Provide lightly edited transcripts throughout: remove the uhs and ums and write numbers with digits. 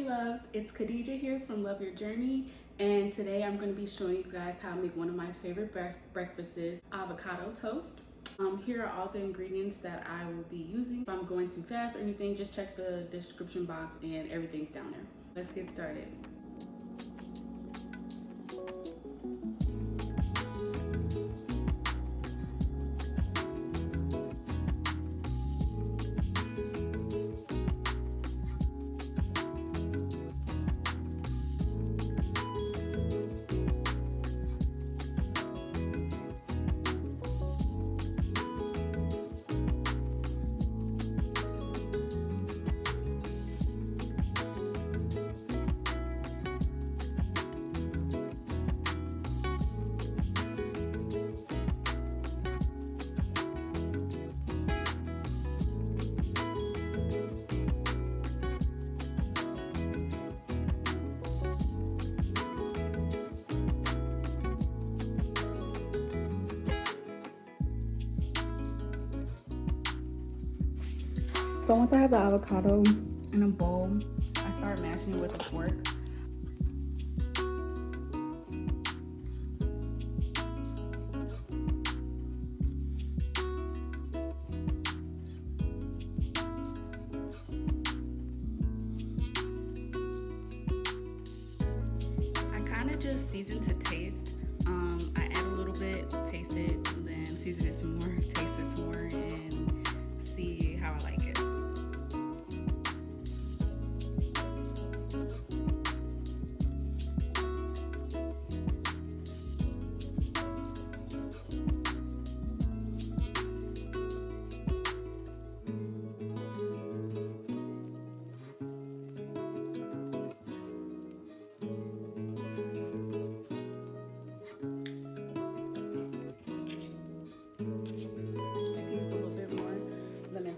loves, it's Khadija here from Love Your Journey, and today I'm going to be showing you guys how to make one of my favorite breakfasts, avocado toast. Here are all the ingredients that I will be using. If I'm going too fast or anything, just check the description box and everything's down there. Let's get started. So once I have the avocado in a bowl, I start mashing it with a fork. I kind of just season to taste. I add a little bit, taste it, and then season it some more, taste it some more, and see how I like it.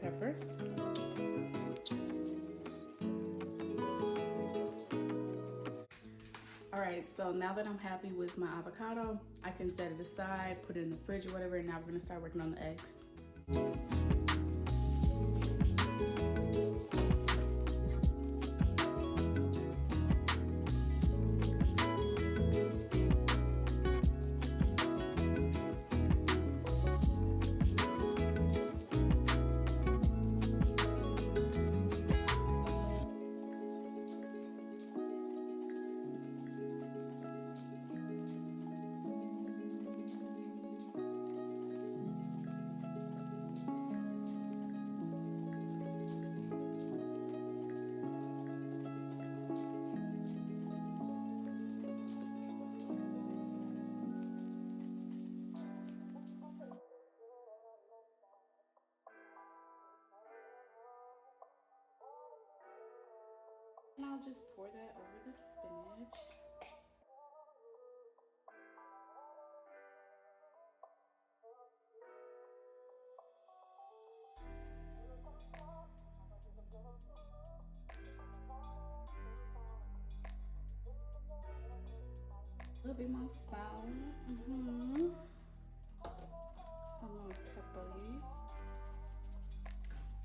Pepper. Alright, so now that I'm happy with my avocado, I can set it aside, put it in the fridge or whatever, and now we're gonna start working on the eggs. And I'll just pour that over the spinach. A little bit more salt. Some more pepper.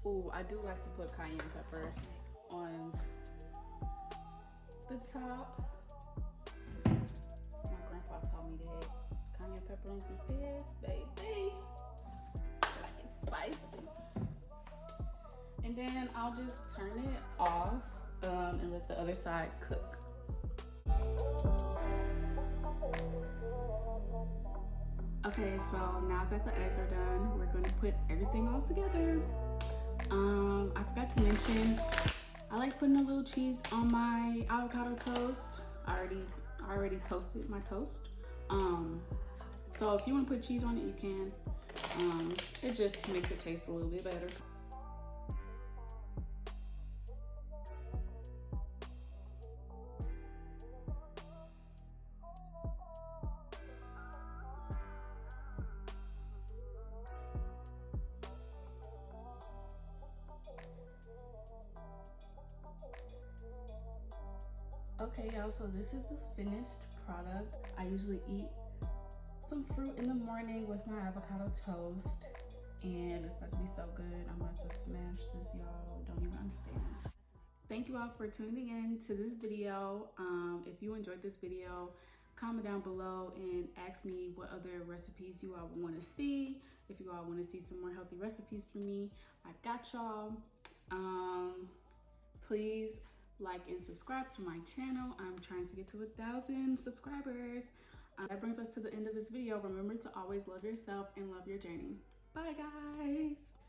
Ooh, I do like to put cayenne pepper on the top. My grandpa taught me that. Cayenne pepper on some eggs, baby. Like it's spicy. And then I'll just turn it off and let the other side cook. Okay, so now that the eggs are done, we're gonna put everything all together. I forgot to mention, I like putting a little cheese on my avocado toast. I already toasted my toast. So if you want to put cheese on it, you can. It just makes it taste a little bit better. Okay, y'all, so this is the finished product. I usually eat some fruit in the morning with my avocado toast, and it's about to be so good. I'm about to smash this, y'all. Don't even understand. thank you all for tuning in to this video. If you enjoyed this video, comment down below and ask me what other recipes you all want to see. If you all want to see some more healthy recipes from me, I got y'all. Please like and subscribe to my channel. I'm trying to get to 1,000 subscribers. That brings us to the end of this video. Remember to always love yourself and love your journey. Bye guys.